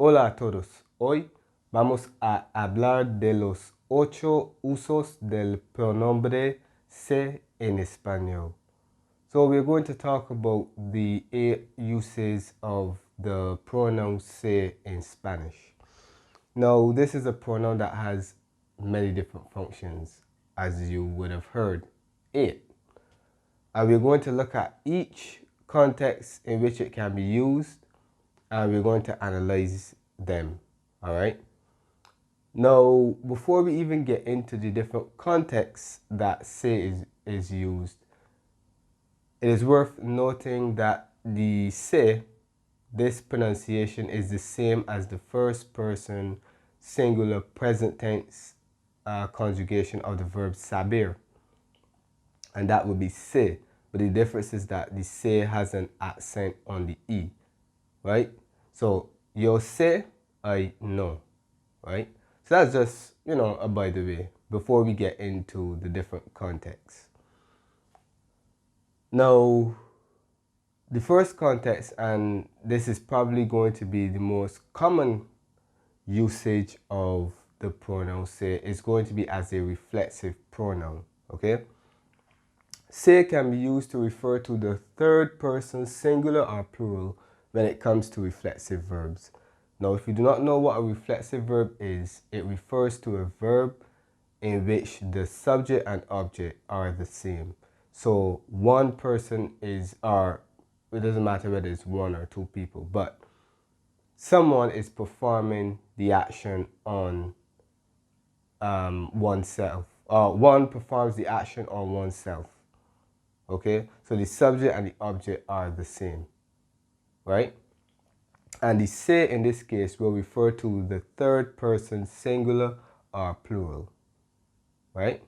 Hola a todos. Hoy vamos a hablar de los 8 usos del pronombre se en español. So we're going to talk about the 8 uses of the pronoun se in Spanish. Now, this is a pronoun that has many different functions, as you would have heard. 8. And we're going to look at each context in which it can be used, and we're going to analyze them. All right. Now, before we even get into the different contexts that se is used, it is worth noting that the se, this pronunciation, is the same as the first person singular present tense conjugation of the verb saber, and that would be se. But the difference is that the se has an accent on the e, right? So yo sé, I know, right? So that's just, a by the way, before we get into the different contexts. Now, the first context, and this is probably going to be the most common usage of the pronoun se, is going to be as a reflexive pronoun, okay? Se can be used to refer to the third person singular or plural when it comes to reflexive verbs. Now, if you do not know what a reflexive verb is, it refers to a verb in which the subject and object are the same. So one person is, or it doesn't matter whether it's one or two people, but someone is performing the action on oneself. One performs the action on oneself. Okay, so the subject and the object are the same, right? And the se in this case will refer to the third person singular or plural, right?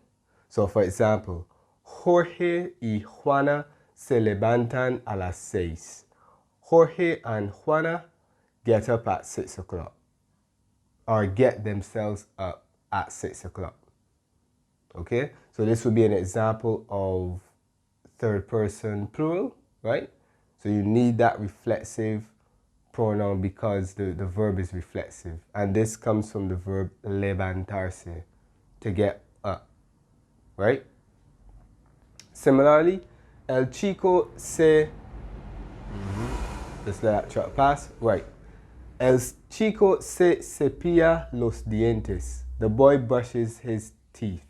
So for example, Jorge y Juana se levantan a las 6. Jorge and Juana get up at 6 o'clock, or get themselves up at 6 o'clock. Okay, so this would be an example of third person plural, right? So you need that reflexive pronoun because the verb is reflexive. And this comes from the verb levantarse, to get up, right? Similarly, el chico se... Just let that truck pass. Right. El chico se cepilla los dientes. The boy brushes his teeth.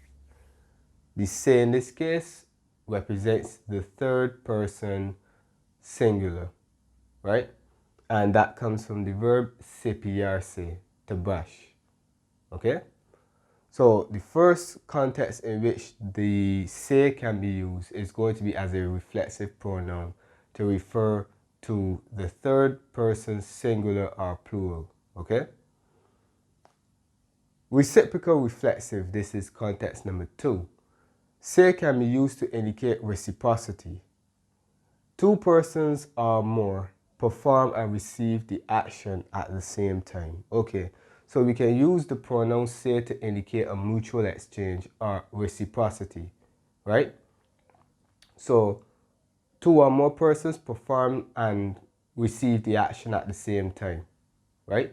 The se in this case represents the third person singular, right? And that comes from the verb cepillarse, to brush, okay? So the first context in which the se can be used is going to be as a reflexive pronoun to refer to the third person singular or plural, okay? Reciprocal reflexive, this is context number 2. Se can be used to indicate reciprocity. Two persons or more perform and receive the action at the same time. Okay, so we can use the pronoun se to indicate a mutual exchange or reciprocity, right? So two or more persons perform and receive the action at the same time, right?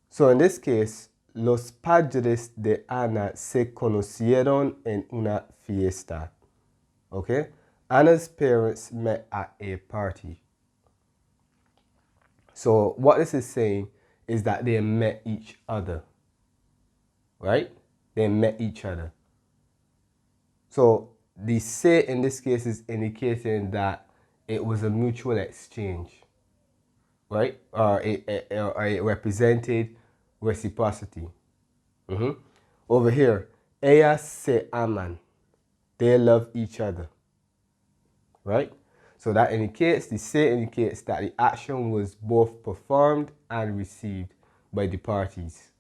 So in this case, los padres de Ana se conocieron en una fiesta. Okay? Anna's parents met at a party. So what this is saying is that they met each other. Right? They met each other. So the se in this case is indicating that it was a mutual exchange. Right? Or it represented reciprocity. Over here, ellas se aman. They love each other. Right? So that indicates, the se indicates that the action was both performed and received by the parties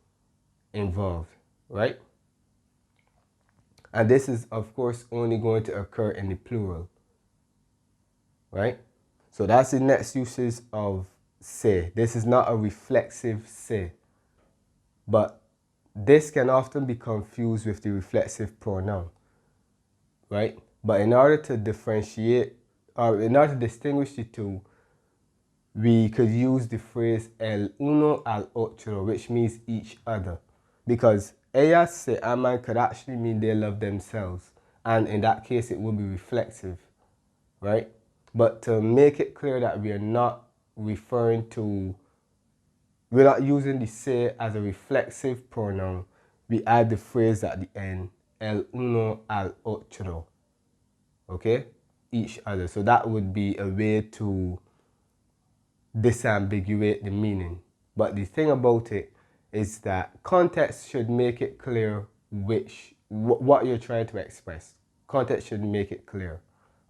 involved. Right? And this is, of course, only going to occur in the plural. Right? So that's the next usage of se. This is not a reflexive se, but this can often be confused with the reflexive pronoun, right? But in order to differentiate, or in order to distinguish the two, we could use the phrase el uno al otro, which means each other. Because ellas se aman could actually mean they love themselves. And in that case, it would be reflexive, right? But to make it clear that we are not referring to, we're not using the se as a reflexive pronoun, we add the phrase at the end, el uno al otro, okay? Each other. So that would be a way to disambiguate the meaning. But the thing about it is that context should make it clear what you're trying to express. Context should make it clear,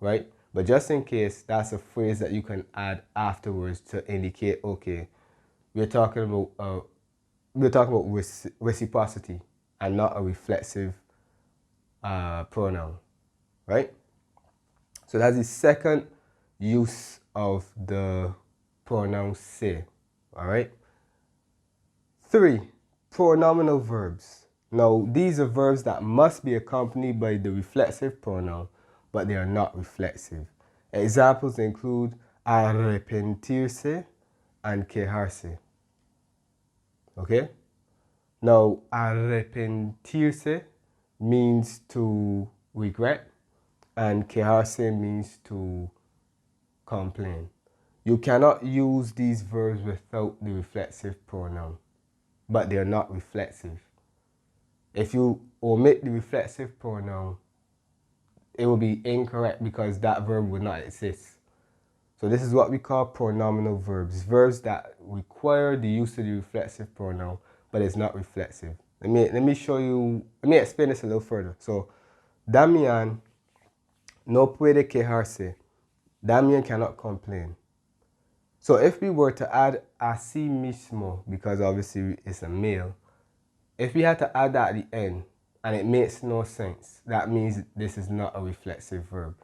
right? But just in case, that's a phrase that you can add afterwards to indicate, okay, we're talking about reciprocity and not a reflexive pronoun, right? So that's the second use of the pronoun se, all right? 3, pronominal verbs. Now, these are verbs that must be accompanied by the reflexive pronoun, but they are not reflexive. Examples include arrepentirse and quejarse. Okay? Now, arrepentirse means to regret, and quejarse means to complain. You cannot use these verbs without the reflexive pronoun, but they are not reflexive. If you omit the reflexive pronoun, it will be incorrect because that verb would not exist. So this is what we call pronominal verbs. Verbs that require the use of the reflexive pronoun, but it's not reflexive. Let me explain this a little further. So, Damian no puede quejarse. Damian cannot complain. So if we were to add así mismo, because obviously it's a male, if we had to add that at the end, and it makes no sense, that means this is not a reflexive verb.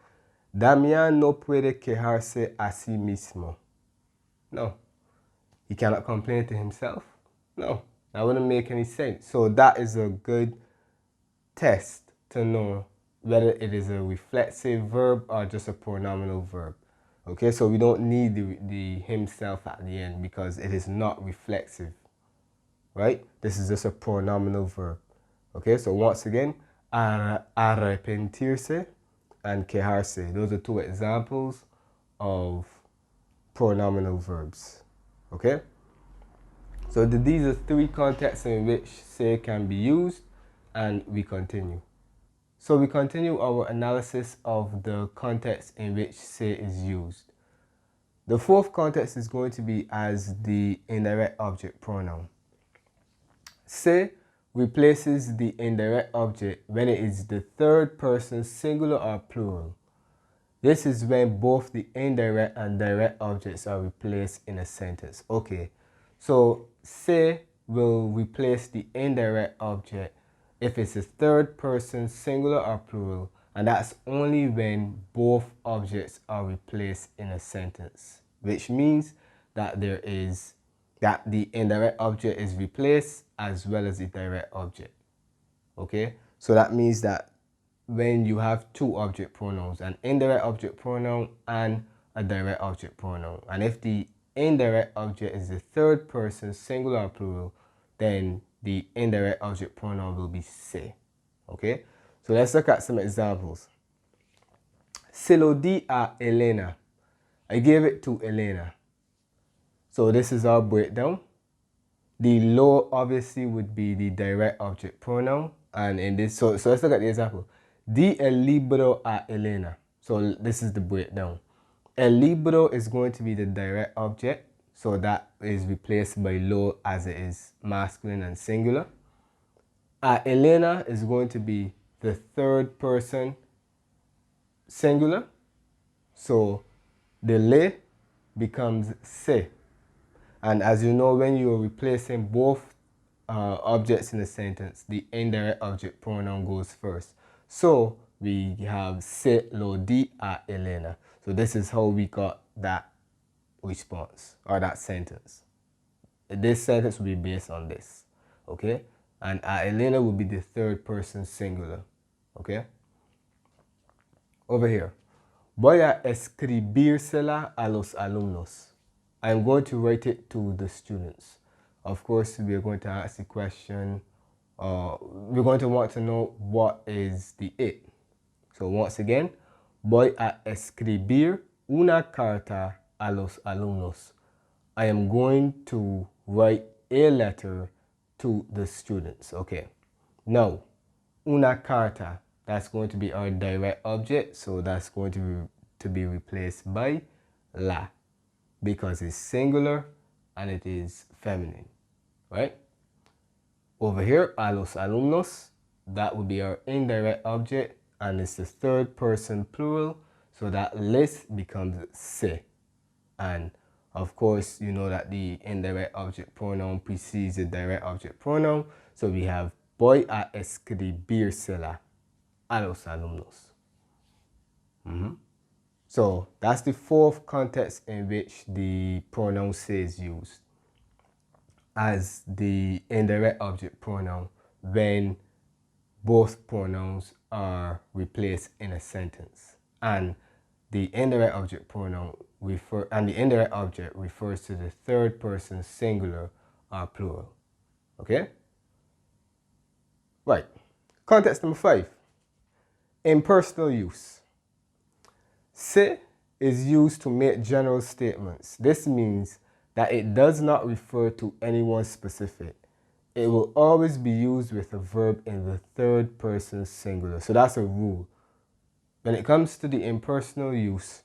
Damian no puede quejarse a sí mismo. No. He cannot complain to himself? No. That wouldn't make any sense. So that is a good test to know whether it is a reflexive verb or just a pronominal verb. Okay, so we don't need the himself at the end because it is not reflexive, right? This is just a pronominal verb. Okay, so once again, arrepentirse and quejarse. Those are 2 examples of pronominal verbs. Okay? So these are 3 contexts in which se can be used, and we continue. So we continue our analysis of the context in which se is used. The 4th context is going to be as the indirect object pronoun. Se replaces the indirect object when it is the 3rd person singular or plural. This is when both the indirect and direct objects are replaced in a sentence. Okay, so se will replace the indirect object if it's a 3rd person singular or plural, and that's only when both objects are replaced in a sentence, which means that the indirect object is replaced as well as the direct object. Okay, so that means that when you have 2 object pronouns, an indirect object pronoun and a direct object pronoun, and if the indirect object is the 3rd person singular or plural, then the indirect object pronoun will be se. Okay, so let's look at some examples. Se lo di a Elena. I gave it to Elena. So this is our breakdown. The lo obviously would be the direct object pronoun, and in this, so let's look at the example. Di el libro a Elena. So this is the breakdown. El libro is going to be the direct object, so that is replaced by lo as it is masculine and singular. A Elena is going to be the 3rd person singular, so the le becomes se. And as you know, when you're replacing both objects in a sentence, the indirect object pronoun goes first. So we have se lo di a Elena. So this is how we got that response or that sentence. This sentence will be based on this, okay? And a Elena will be the 3rd person singular, okay? Over here. Voy a escribírsela a los alumnos. I'm going to write it to the students. Of course, we're going to ask the question, we're going to want to know what is the it. So once again, voy a escribir una carta a los alumnos. I am going to write a letter to the students. Okay. Now, una carta, that's going to be our direct object. So that's going to be replaced by la, because it's singular and it is feminine, right? Over here, a los alumnos, that would be our indirect object, and it's the third person plural, so that list becomes se. And of course, you know that the indirect object pronoun precedes the direct object pronoun, so we have voy a escribírsela a los alumnos. So that's the fourth context in which the pronoun se is used as the indirect object pronoun when both pronouns are replaced in a sentence. And the indirect object pronoun refers to the third person singular or plural. Okay? Right. Context number 5. Impersonal use. Se is used to make general statements. This means that it does not refer to anyone specific. It will always be used with a verb in the third person singular. So that's a rule. When it comes to the impersonal use,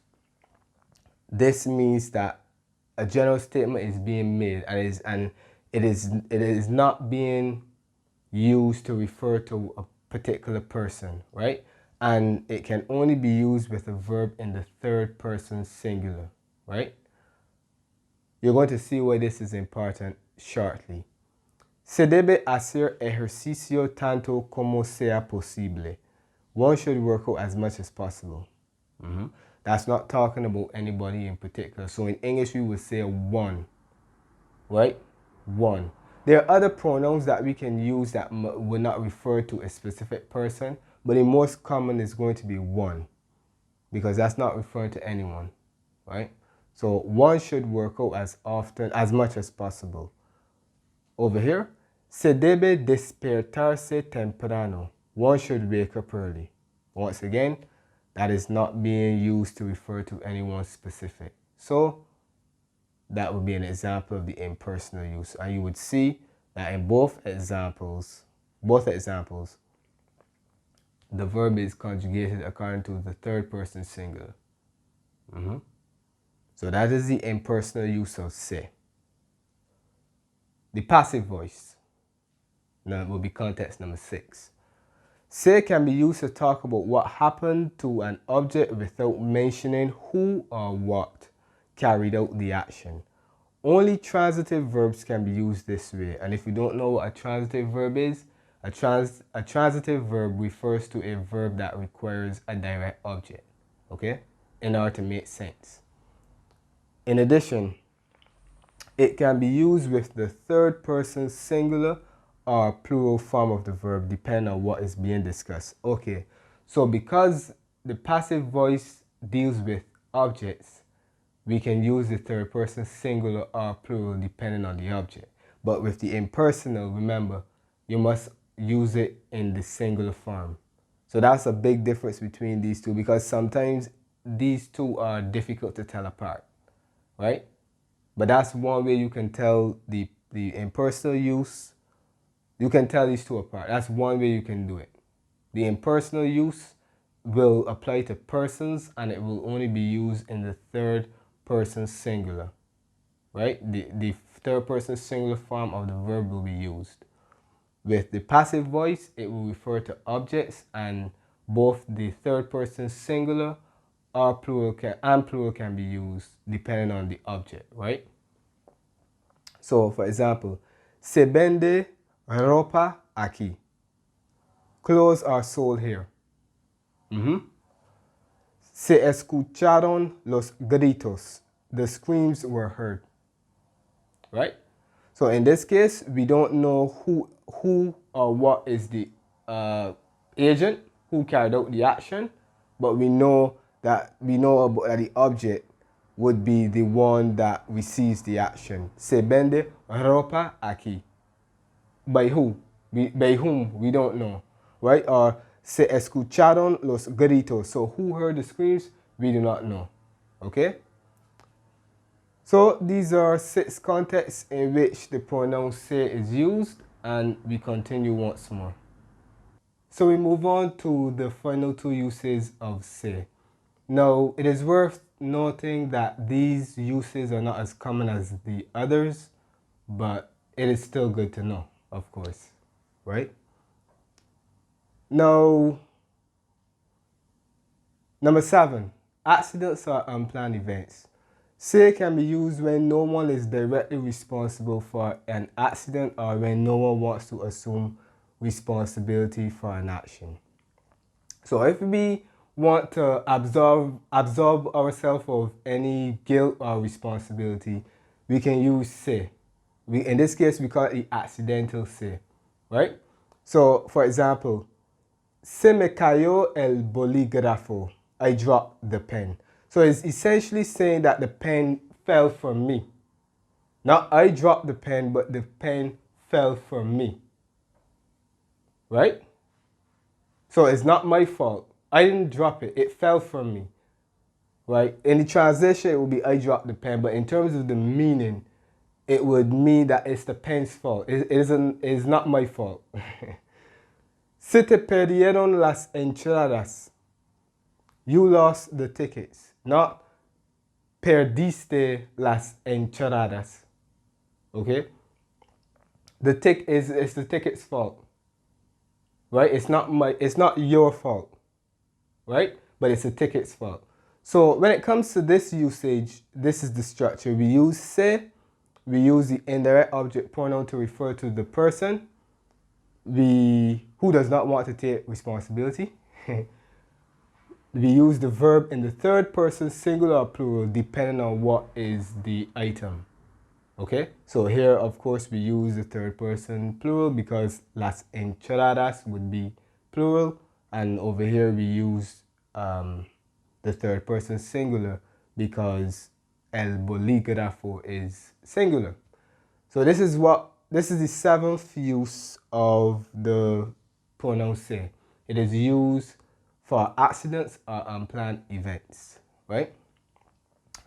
this means that a general statement is being made and it is not being used to refer to a particular person, right? And it can only be used with a verb in the third person singular, right? You're going to see why this is important shortly. Se debe hacer ejercicio tanto como sea posible. One should work out as much as possible. That's not talking about anybody in particular. So in English, we would say one, right? One. There are other pronouns that we can use that will not refer to a specific person, but the most common is going to be one, because that's not referring to anyone, right? So one should work out as much as possible. Over here, se debe despertarse temprano. One should wake up early. Once again, that is not being used to refer to anyone specific. So that would be an example of the impersonal use. And you would see that in both examples, the verb is conjugated according to the third person singular. So that is the impersonal use of se. The passive voice. Now it will be context number 6. Se can be used to talk about what happened to an object without mentioning who or what carried out the action. Only transitive verbs can be used this way. And if you don't know what a transitive verb is, a transitive verb refers to a verb that requires a direct object, okay, in order to make sense. In addition, it can be used with the third person singular or plural form of the verb depending on what is being discussed. Okay, so because the passive voice deals with objects, we can use the third person singular or plural depending on the object. But with the impersonal, remember, you must use it in the singular form. So that's a big difference between these two, because sometimes these two are difficult to tell apart, right? But that's one way you can tell the impersonal use. You can tell these two apart. That's one way you can do it. The impersonal use will apply to persons, and it will only be used in the third person singular, right? The third person singular form of the verb will be used. With the passive voice, it will refer to objects, and both the third person singular or plural can be used depending on the object, right? So, for example, se vende ropa aquí. Clothes are sold here. Se escucharon los gritos. The screams were heard. Right? So in this case, we don't know who or what is the agent who carried out the action, but we know that the object would be the one that receives the action. Se vende ropa aquí. By who? By whom? We don't know, right? Or se escucharon los gritos. So who heard the screams? We do not know, okay? So these are 6 contexts in which the pronoun se is used, and we continue once more. So we move on to the final 2 uses of se. Now, it is worth noting that these uses are not as common as the others, but it is still good to know, of course, right? Now, number 7, accidents or unplanned events. Se can be used when no one is directly responsible for an accident or when no one wants to assume responsibility for an action. So if we want to absolve ourselves of any guilt or responsibility, we can use se. In this case, we call it the accidental se, right? So, for example, se me cayó el bolígrafo. I dropped the pen. So it's essentially saying that the pen fell from me. Not I dropped the pen, but the pen fell from me. Right? So it's not my fault. I didn't drop it. It fell from me. Right? In the translation, it would be I dropped the pen. But in terms of the meaning, it would mean that it's the pen's fault. It's not my fault. Se te perdieron las entradas. You lost the tickets. Not perdiste las entradas. Okay? It's the ticket's fault. Right? It's not your fault. Right? But it's the ticket's fault. So when it comes to this usage, this is the structure. We use se, we use the indirect object pronoun to refer to the person who does not want to take responsibility. We use the verb in the third person, singular or plural, depending on what is the item. Okay? So here, of course, we use the third person plural because las entradas would be plural. And over here, we use the third person singular because el bolígrafo is singular. So this is the 7th use of the pronoun se. It is used for accidents or unplanned events, right?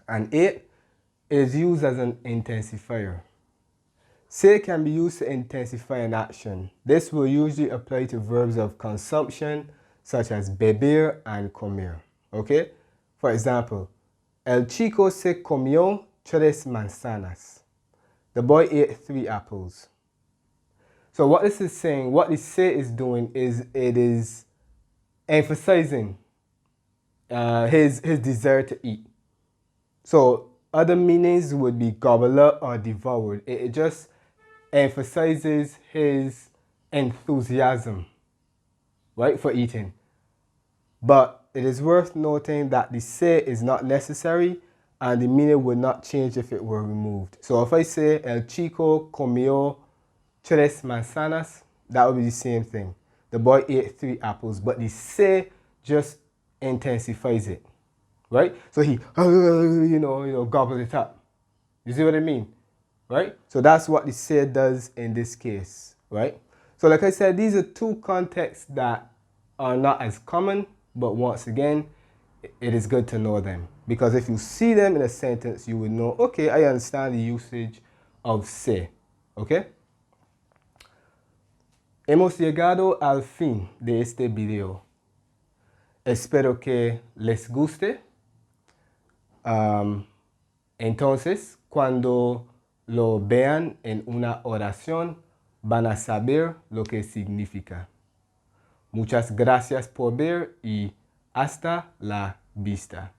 And 8, it is used as an intensifier. Se can be used to intensify an action. This will usually apply to verbs of consumption, such as beber and comer, okay? For example, el chico se comió 3 manzanas. The boy ate 3 apples. So what this is saying, what the se is doing is it is emphasizing his desire to eat. So other meanings would be gobble up or devoured. It just emphasizes his enthusiasm, right, for eating. But it is worth noting that the se is not necessary and the meaning would not change if it were removed. So if I say el chico comió 3 manzanas, that would be the same thing. The boy ate 3 apples, but the se just intensifies it, right? So he, gobbled it up. You see what I mean, right? So that's what the se does in this case, right? So like I said, these are 2 contexts that are not as common, but once again, it is good to know them. Because if you see them in a sentence, you would know, okay, I understand the usage of se, okay? Hemos llegado al fin de este video. Espero que les guste. Entonces, cuando lo vean en una oración, van a saber lo que significa. Muchas gracias por ver y hasta la vista.